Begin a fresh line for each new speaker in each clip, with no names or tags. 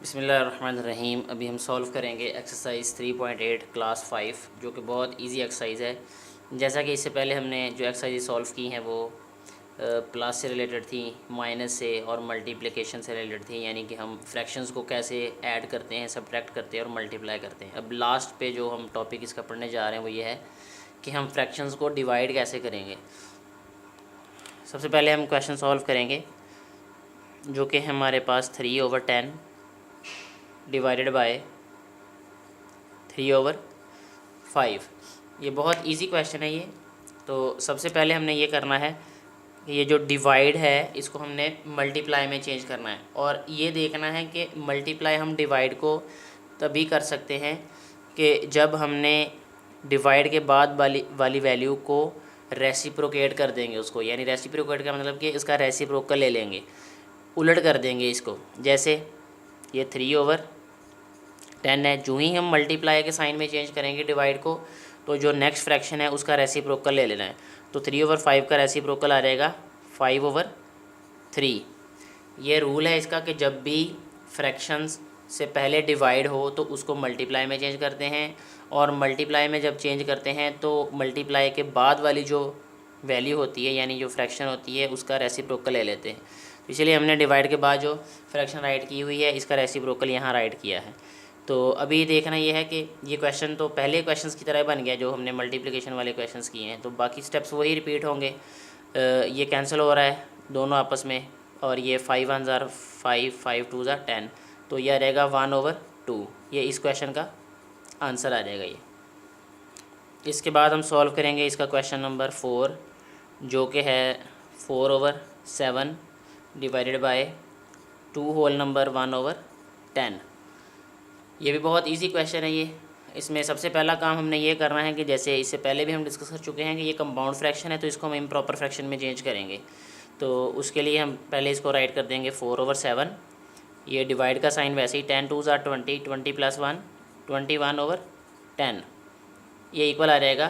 बिस्मिल्लाहिर्रहमानिर्रहीम। अभी हम सॉल्व करेंगे एक्सरसाइज 3.8 क्लास 5, जो कि बहुत इजी एक्सरसाइज है। जैसा कि इससे पहले हमने जो एक्सरसाइज सॉल्व की हैं वो प्लस से रिलेटेड थी, माइनस से और मल्टीप्लिकेशन से रिलेटेड थी, यानी कि हम फ्रैक्शंस को कैसे ऐड करते हैं, सब्ट्रैक्ट करते हैं और मल्टीप्लाई करते हैं। अब लास्ट पे जो हम टॉपिक इसका पढ़ने जा रहे हैं वो ये है कि हम फ्रैक्शंस को डिवाइड कैसे करेंगे। सबसे पहले हम क्वेश्चन सॉल्व करेंगे, जो कि हमारे पास 3/10 डिवाइडेड बाय 3/5। ये बहुत इजी क्वेश्चन है ये। तो सबसे पहले हमने ये करना है कि ये जो डिवाइड है इसको हमने मल्टीप्लाई में चेंज करना है, और ये देखना है कि मल्टीप्लाई हम डिवाइड को तभी कर सकते हैं कि जब हमने डिवाइड के बाद वाली वैल्यू को रेसिप्रोकेट कर देंगे उसको, यानी रेसिप्रोकेट का मतलब कि इसका रेसिप्रोकल ले लेंगे, उलट कर देंगे इसको। जैसे ये 3/10 है, जो ही हम मल्टीप्लाई के साइन में चेंज करेंगे डिवाइड को, तो जो नेक्स्ट फ्रैक्शन है उसका रेसिप्रोकल ले लेना है। तो 3/5 का रेसिप्रोकल आ जाएगा 5/3। ये रूल है इसका कि जब भी फ्रैक्शंस से पहले डिवाइड हो तो उसको मल्टीप्लाई में चेंज करते हैं, और मल्टीप्लाई में जब चेंज करते हैं तो मल्टीप्लाई के बाद वाली जो वैल्यू होती है, यानी जो फ्रैक्शन होती है, उसका रेसिप्रोकल ले लेते हैं। इसलिए हमने डिवाइड के बाद जो फ्रैक्शन राइट की हुई है इसका रेसिप्रोकल यहाँ राइट किया है। तो अभी देखना ये है कि ये क्वेश्चन तो पहले क्वेश्चंस की तरह बन गया जो हमने मल्टीप्लिकेशन वाले क्वेश्चंस किए हैं, तो बाकी स्टेप्स वही रिपीट होंगे। ये कैंसिल हो रहा है दोनों आपस में, और ये 5 1 ज़ार 5, 5 2 ज़ार 10, तो यह रहेगा 1/2। ये इस क्वेश्चन का आंसर आ जाएगा ये। इसके बाद हम सॉल्व करेंगे इसका क्वेश्चन नंबर 4, जो कि है 4/7 डिवाइडेड बाय 2 होल नंबर 1/10। ये भी बहुत इजी क्वेश्चन है ये। इसमें सबसे पहला काम हमने ये करना है कि जैसे इससे पहले भी हम डिस्कस कर चुके हैं कि ये कंपाउंड फ्रैक्शन है, तो इसको हम इम्प्रॉपर फ्रैक्शन में चेंज करेंगे। तो उसके लिए हम पहले इसको राइट कर देंगे 4/7। ये डिवाइड का साइन वैसे ही 10 2 ज़ार 20, 20 + 1 21/10। ये इक्वल आ जाएगा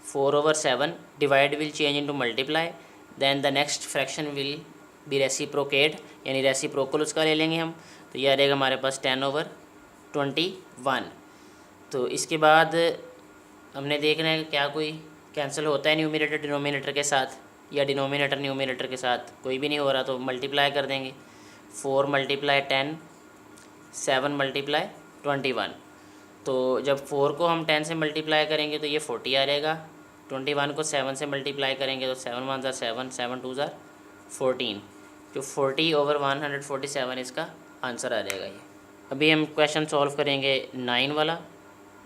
4/7। Divide will change into multiply, then the next fraction will be reciprocate, यानी रेसिप्रोकल उसका ले लेंगे हम। तो ये आ जाएगा हमारे पास 10/21। तो इसके बाद हमने देखना है क्या कोई कैंसिल होता है न्यूमरेटर डिनोमिनेटर के साथ, या डिनोमिनेटर न्यूमरेटर के साथ, कोई भी नहीं हो रहा, तो मल्टीप्लाई कर देंगे। 4 × 10, 7 × 21। तो जब 4 को हम 10 से मल्टीप्लाई करेंगे तो ये 40 आ जाएगा। 21 को 7 से मल्टीप्लाई करेंगे तो 7 1 ज़ार 7, 7 2 ज़ार 14, जो 40/147 इसका आंसर आ जाएगा ये। अभी हम क्वेश्चन सॉल्व करेंगे 9 वाला,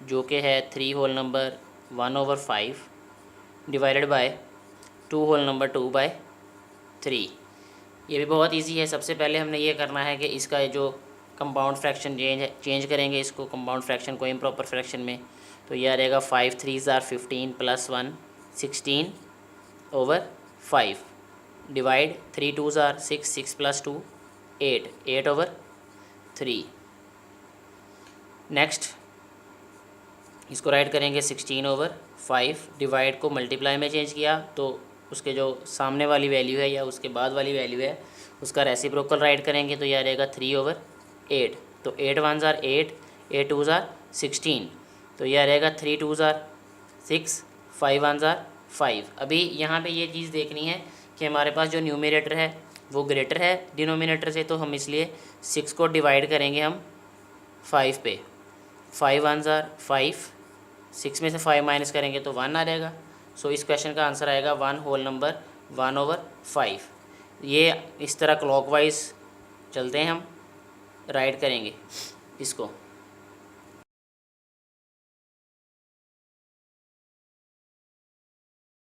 जो कि है 3 whole number 1/5 divided by 2 whole number 2/3। ये भी बहुत इजी है। सबसे पहले हमने ये करना है कि इसका जो कंपाउंड फ्रैक्शन चेंज करेंगे इसको, कंपाउंड फ्रैक्शन को इम्प्रॉपर फ्रैक्शन में। तो यह रहेगा 5 3 ज़ार 15 + 1 16/5 डिवाइड 3 2 ज़ार 6, 6 + 2 8, 8/3। नेक्स्ट इसको राइट करेंगे 16/5। डिवाइड को मल्टीप्लाई में चेंज किया तो उसके जो सामने वाली वैल्यू है या उसके बाद वाली वैल्यू है उसका रेसिप्रोकल राइट करेंगे, तो यह रहेगा 3/8। तो 8 1 ज़ार 8, 8 2 ज़ार 16, तो यह रहेगा 3 2 ज़ार 6, 5 1 ज़ार 5। अभी यहाँ पे ये चीज़ देखनी है कि हमारे पास जो न्यूमरेटर है वो ग्रेटर है डिनोमिनेटर से, तो हम इसलिए 6 को डिवाइड करेंगे हम 5 पे। 5 1 ज़ार 5, 6 में से 5 माइनस करेंगे तो 1 आ जाएगा। सो इस क्वेश्चन का आंसर आएगा 1 होल नंबर 1/5। ये इस तरह क्लॉकवाइज चलते हैं, हम राइट करेंगे इसको।